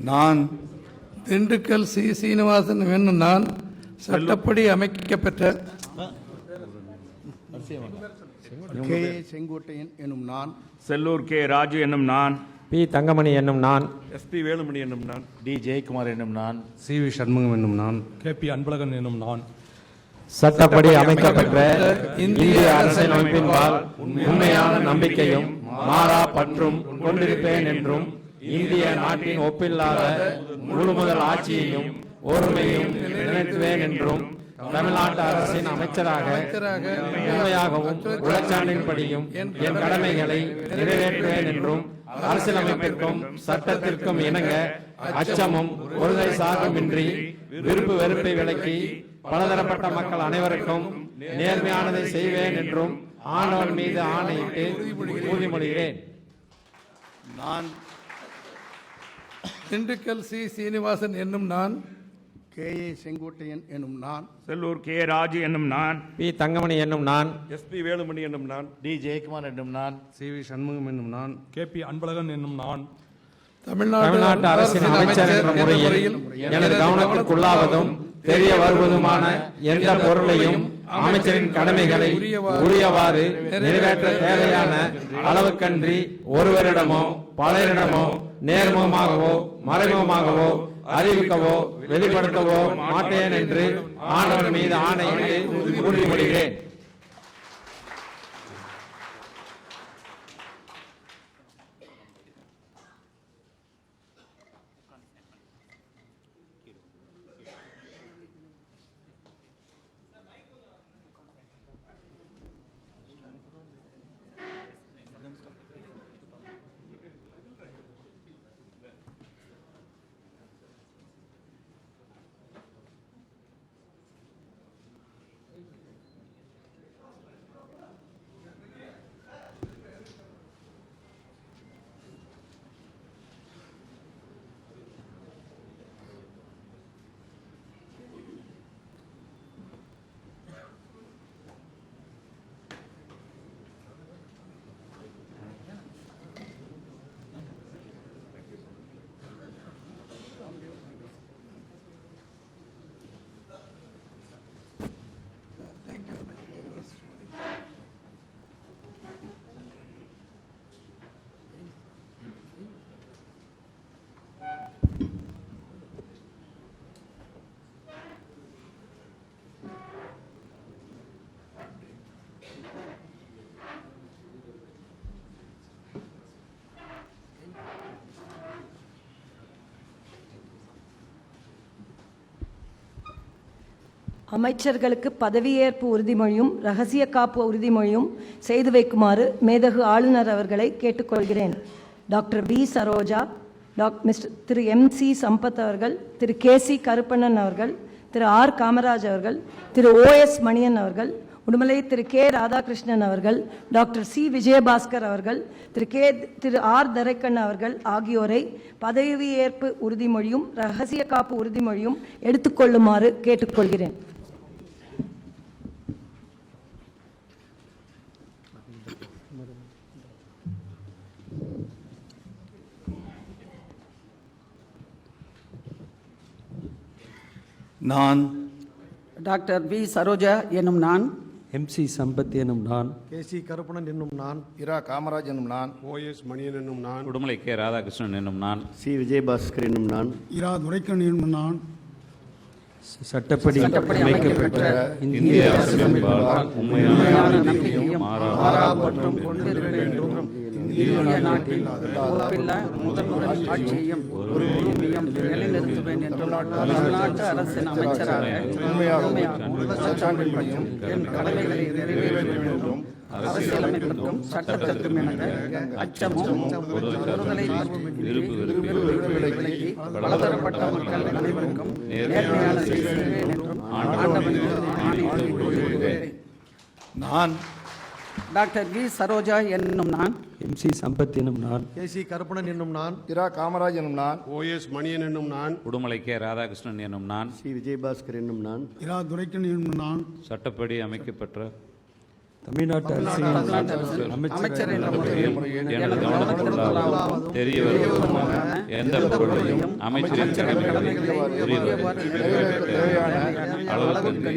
நான் திண்டுக்கல் சி. சீனிவாசன் என்னும் நான் சட்டப்படி அமைக்கப்பெற்ற கே. செங்கோட்டையன் என்னும் நான், செல்லூர் கே. ராஜு என்னும் நான், பி. தங்கமணி என்னும் நான், எஸ்பி வேலுமணி என்னும் நான், டி. ஜெயக்குமார் என்னும் நான், சி.வி. சண்முகம் என்னும் நான், KP அன்பழகன் என்னும் நான் சட்டப்படி அமைக்கப்பெற்ற இந்திய அரசியலமைப்பின்பால் உண்மையான நம்பிக்கையும் மாறா பற்றும் கொண்டிருப்பேன் என்றும் இந்திய நாட்டின் ஒப்பில்லாத முழுமுதல் ஆட்சியையும் ஒருமையும் நிலைநிறுத்துவேன் என்றும் தமிழ்நாட்டு அரசின் அமைச்சராக உண்மையாகவும் உளச்சான்றின்படியும் என் கடமைகளை நிறைவேற்றுவேன் என்றும் அரசியலமைப்பிற்கும் சட்டத்திற்கும் இணங்க அச்சமும் ஒருதை சார்புமின்றி விருப்பு வெறுப்பை விலக்கி பலதரப்பட்ட மக்கள் அனைவருக்கும் நேர்மையானதை செய்வேன் என்றும் ஆண்டவன் மீது ஆணையிட்டு உறுதிமொழிகிறேன். நான் திண்டுக்கல் சி. சீனிவாசன் என்னும் நான், கே. செங்கோட்டையன் என்னும் நான், செல்லூர் கே. ராஜு என்னும் நான், பி. தங்கமணி என்னும் நான், எஸ்பி வேலுமணி என்னும் நான், டி. ஜெயக்குமார் என்னும் நான், சி.வி. சண்முகம் என்னும் நான், KP அன்பழகன் என்னும் நான் தமிழ்நாட்டு அரசின் அமைச்சர் என்ற முறையில் எனது கவனத்திற்குள்ளாவதும் தெரிய வருவதுமான எந்த பொருளையும் அமைச்சரின் கடமைகளை உரியவாறு நிறைவேற்ற தேவையான அளவுக்கன்றி ஒருவரிடமோ பலரிடமோ நேர்முகமாகவோ மறைமுகமாகவோ அறிவிக்கவோ வெளிப்படுத்தவோ மாட்டேன் என்று ஆண்டவன் மீது ஆணையிட்டு உறுதிமொழிகிறேன். அமைச்சர்களுக்கு பதவியேற்பு உறுதிமொழியும் இரகசிய காப்பு உறுதிமொழியும் செய்து வைக்குமாறு மேதகு ஆளுநர் அவர்களை கேட்டுக்கொள்கிறேன். Doctor P. சரோஜா, திரு MC சம்பத் அவர்கள், திரு KC கருப்பண்ணன் அவர்கள், திரு R. காமராஜ் அவர்கள், திரு OS மணியன் அவர்கள், உடுமலை திரு K. ராதாகிருஷ்ணன் அவர்கள், டாக்டர் C. விஜயபாஸ்கர் அவர்கள், திரு R. தரைக்கண்ண அவர்கள் ஆகியோரை பதவியேற்பு உறுதிமொழியும் இரகசிய காப்பு உறுதிமொழியும் எடுத்துக்கொள்ளுமாறு கேட்டுக்கொள்கிறேன். நான் டாக்டர் பி. சரோஜா என்னும் நான், MC சம்பத் என்னும் நான், KC கருப்பணன் என்னும் நான், இரா. காமராஜ் என்னும் நான், OS மணியன் என்னும் நான், உடுமலை கே. ராதாகிருஷ்ணன் என்னும் நான், சி. விஜயபாஸ்கர் என்னும் நான், இரா. துரைக்கண்ணன் என்னும் நான், சட்டப்படி அமைக்கப்பெற்ற இந்திய அரசியலமைப்பின்பால் உண்மையான நம்பிக்கையும் மாறா பற்றும் கொண்டிருப்பேன் என்றும் இந்திய நாட்டில் ஒப்பில்லா முதல்வரின் ஆட்சியையும் ஒருமையும் நிலைநிறுத்துவேன் என்றும் தமிழ்நாட்டு அரசின் அமைச்சராக உண்மையாகவும் உளச்சான்றின்படியும் என் கடமைகளை நிறைவேற்றுவேன் என்றும் அரசியலமைப்பிற்கும் சட்டத்திற்கும் இணங்க அச்சமும் ஒருதலை விலக்கி பலதரப்பட்ட மக்கள் அனைவருக்கும் நேர்மையான செய்வேன் என்றும் ஆண்டவன் ஆணையிட்டு கூறுகிறேன். நான் டாக்டர் வி. சரோஜா என்னும் நான், MC சம்பத் என்னும் நான், KC கருப்பணன் என்னும் நான், இரா. காமராஜ் என்னும் நான், OS மணியன் என்னும் நான், உடுமலை கே. ராதாகிருஷ்ணன் என்னும் நான், சி. விஜயபாஸ்கர் என்னும் நான், இரா. துரைக்கண்ணன் என்னும் நான், சட்டப்படி அமைக்கப்பெற்ற தமிழ்நாட்டு அரசின் அமைச்சர் என்ற முறையில் எனது கவனத்துக்குள்ளாவதும் தெரிய வருவதுமான எந்த பொருளையும் அமைச்சரின் கடமைகளை உரியவாறு நிறைவேற்ற தேவையான அளவுக்கு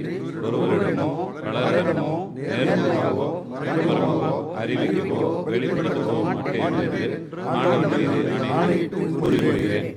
ஒருவரிடமோ பலரிடமோ நேர்முகமாகவோ மறைமுகமாகவோ அறிவிக்கவோ வெளிப்படுத்தவோ மாட்டேன் என்று ஆண்டவன் மீது ஆணையிட்டு கூறிக்கொள்கிறேன்.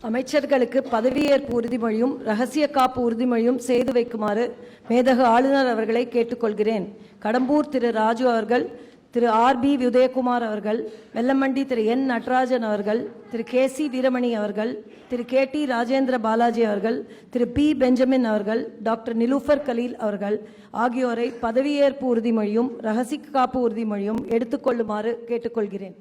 அமைச்சர்களுக்கு பதவியேற்பு உறுதிமொழியும் ரகசிய காப்பு உறுதிமொழியும் செய்து வைக்குமாறு மேதகு ஆளுநர் அவர்களை கேட்டுக்கொள்கிறேன். கடம்பூர் திரு ராஜு அவர்கள், திரு ஆர்.பி. உதயகுமார் அவர்கள், வெல்லமண்டி திரு என். நடராஜன் அவர்கள், திரு கே.சி. வீரமணி அவர்கள், திரு கே.டி. ராஜேந்திர பாலாஜி அவர்கள், திரு பி. பெஞ்சமின் அவர்கள், டாக்டர் நிலூஃபர் கலீல் அவர்கள் ஆகியோரை பதவியேற்பு உறுதிமொழியும் ரகசிய காப்பு உறுதிமொழியும் எடுத்துக்கொள்ளுமாறு கேட்டுக்கொள்கிறேன்.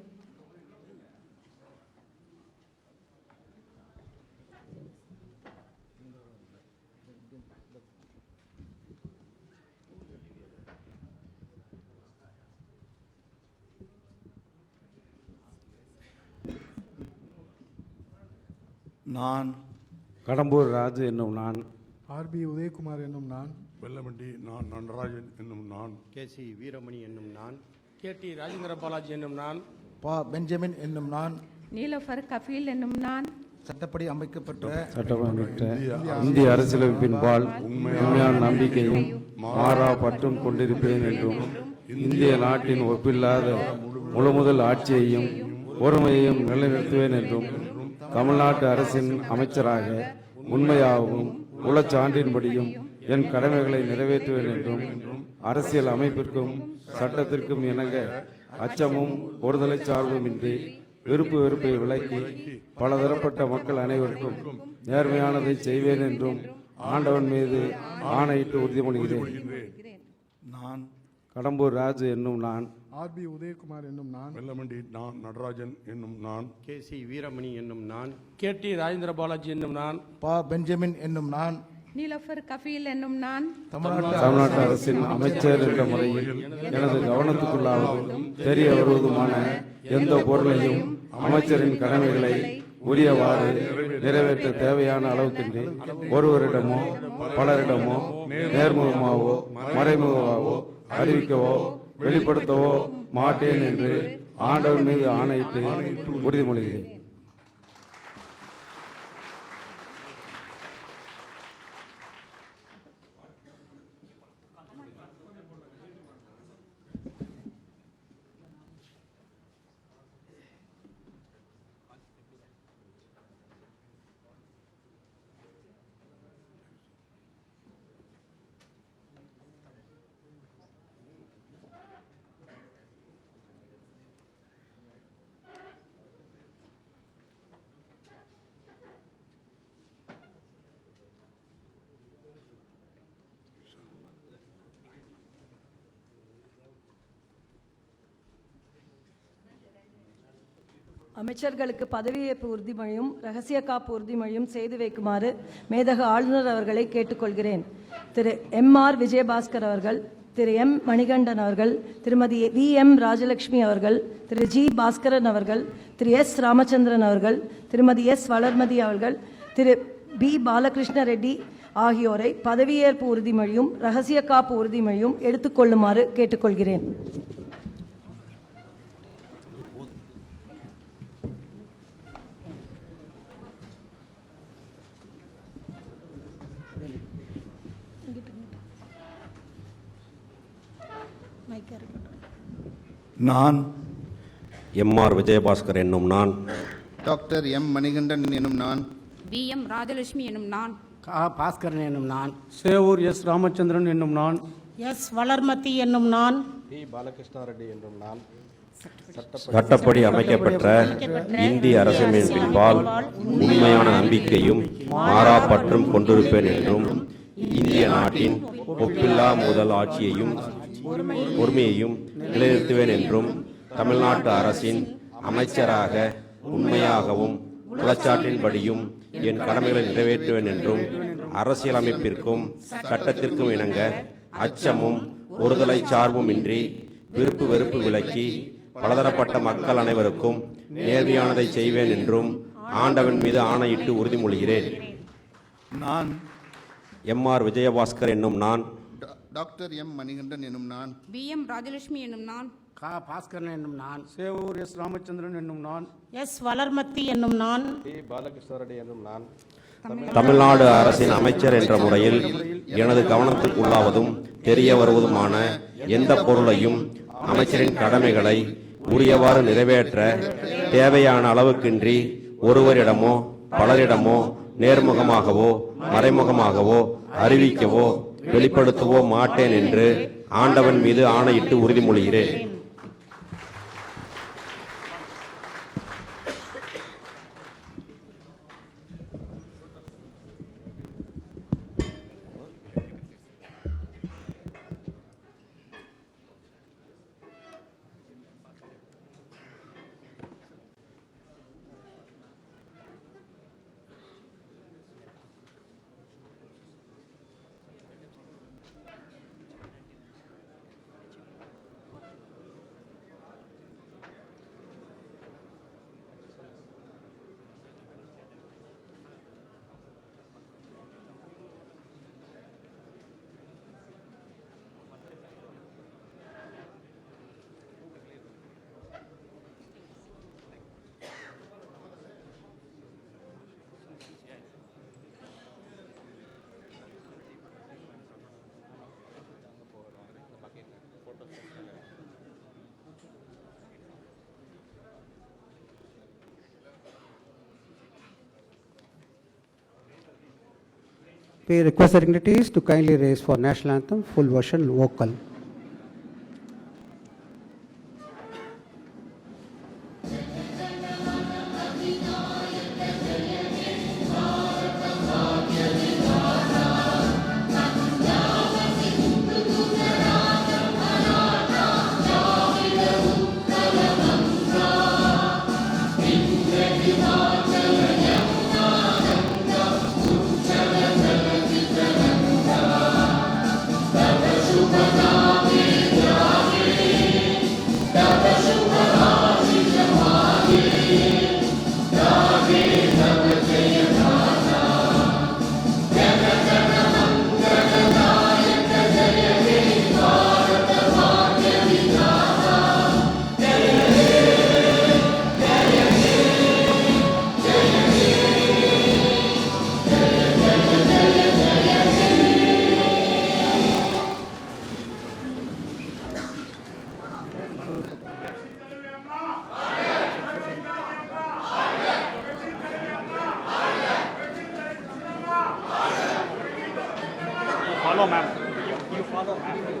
நான் கடம்பூர் ராஜு என்னும் நான், ஆர்.பி. உதயகுமார் என்னும் நான், வெல்லமண்டி நான் நடராஜன் என்னும் நான், கே.சி. வீரமணி என்னும் நான், கே.டி. ராஜேந்திர பாலாஜி என்னும் நான், பா. பெஞ்சமின் என்னும் நான், நீலோஃபர் கஃபீல் என்னும் நான், சட்டப்படி அமைக்கப்பட்ட இந்திய அரசியலமைப்பின்பால் உண்மையான நம்பிக்கையும் மாறா பற்றும் கொண்டிருப்பேன் என்றும் இந்திய நாட்டின் ஒப்பில்லாத முழுமுதல் ஆட்சியையும் ஒருமையையும் நிலைநிறுத்துவேன் என்றும் தமிழ்நாட்டு அரசின் அமைச்சராக உண்மையாகவும் உளச்சான்றின்படியும் என் கடமைகளை நிறைவேற்றுவேன் என்றும் அரசியல் அமைப்பிற்கும் சட்டத்திற்கும் இணங்க அச்சமும் ஒருதலை சார்புமின்றி விருப்பு வெறுப்பை விலக்கி பலதரப்பட்ட மக்கள் அனைவருக்கும் நேர்மையானதை செய்வேன் என்றும் ஆண்டவன் மீது ஆணையிட்டு உறுதிமொழிகிறேன். நான் கடம்பூர் ராஜு என்னும் நான், ஆர்.பி. உதயகுமார் என்னும் நான், வெல்லமண்டி நான் நடராஜன் என்னும் நான், கே.சி. வீரமணி என்னும் நான், கே.டி. ராஜேந்திர பாலாஜி என்னும் நான், பா. பெஞ்சமின் என்னும் நான், நீலோஃபர் கஃபீல் என்னும் நான், தமிழ்நாட்டு அரசின் அமைச்சர் என்ற முறையில் எனது கவனத்துக்குள்ளாவதும் தெரிய வருவதுமான எந்த பொருளையும் அமைச்சரின் கடமைகளை உரியவாறு நிறைவேற்ற தேவையான அளவுக்கின்றி ஒருவரிடமோ பலரிடமோ நேர்முகமாகவோ மறைமுகமாகவோ அறிவிக்கவோ வெளிப்படுத்தவோ மாட்டேன் என்று ஆண்டவன் மீது ஆணையிட்டு உறுதிமொழிகிறேன். அமைச்சர்களுக்கு பதவியேற்பு உறுதிமொழியும் ரகசிய காப்பு உறுதிமொழியும் செய்து வைக்குமாறு மேதகு ஆளுநர் அவர்களை கேட்டுக்கொள்கிறேன். திரு எம்.ஆர். விஜயபாஸ்கர் அவர்கள், திரு எம். மணிகண்டன் அவர்கள், திருமதி வி.எம். ராஜலட்சுமி அவர்கள், திரு ஜி. பாஸ்கரன் அவர்கள், திரு எஸ். ராமச்சந்திரன் அவர்கள், திருமதி எஸ். வளர்மதி அவர்கள், திரு பி. பாலகிருஷ்ண ரெட்டி ஆகியோரை பதவியேற்பு உறுதிமொழியும் ரகசிய காப்பு உறுதிமொழியும் எடுத்துக்கொள்ளுமாறு கேட்டுக்கொள்கிறேன். நான் எம்.ஆர். விஜயபாஸ்கர் என்னும் நான், டாக்டர் எம் மணிகண்டன் என்னும் நான், வி எம் ராஜலட்சுமி என்னும் நான், கா பாஸ்கரன் என்னும் நான், சேவூர் எஸ் ராமச்சந்திரன் என்னும் நான், எஸ் வளர்மதி என்னும் நான், சட்டப்படி அமைக்கப்பெற்ற இந்திய அரசியலமைப்பின்பால் உண்மையான நம்பிக்கையும் மாறாப்பற்றும் கொண்டிருப்பேன் என்றும், இந்திய நாட்டின் ஒப்பில்லா முதல் ஆட்சியையும் உரிமையையும் நிலைநிறுத்துவேன் என்றும், தமிழ்நாட்டு அரசின் அமைச்சராக உண்மையாகவும் குலச்சாட்டின்படியும் என் கடமைகளை நிறைவேற்றுவேன் என்றும், அரசியலமைப்பிற்கும் சட்டத்திற்கும் இணங்க அச்சமும் ஒருதலை சார்பும் இன்றி விருப்பு வெறுப்பு விலக்கி பலதரப்பட்ட மக்கள் அனைவருக்கும் நேர்மையானதை செய்வேன் என்றும் ஆண்டவன் மீது ஆணையிட்டு உறுதிமொழிகிறேன். நான் எம்.ஆர். விஜயபாஸ்கர் என்னும் நான், டாக்டர் எம் மணிகண்டன் என்னும் நான், வி எம் ராஜலட்சுமி என்னும் நான், கா பாஸ்கரன் என்னும் நான், சேவூர் எஸ் ராமச்சந்திரன் என்னும் நான், எஸ் வளர்மதி என்னும் நான், தமிழ்நாடு அரசின் அமைச்சர் என்ற முறையில் எனது கவனத்துக்கு உள்ளாவதும் தெரிய வருவதுமான எந்த பொருளையும் அமைச்சரின் கடமைகளை உரியவாறு நிறைவேற்ற தேவையான அளவுக்கின்றி ஒருவரிடமோ பலரிடமோ நேர்முகமாகவோ மறைமுகமாகவோ அறிவிக்கவோ வெளிப்படுத்தவோ மாட்டேன் என்று ஆண்டவன் மீது ஆணையிட்டு உறுதிமொழிகிறேன். We request the dignitaries to kindly raise for national anthem full version vocal. Follow, ma'am. You follow, ma'am.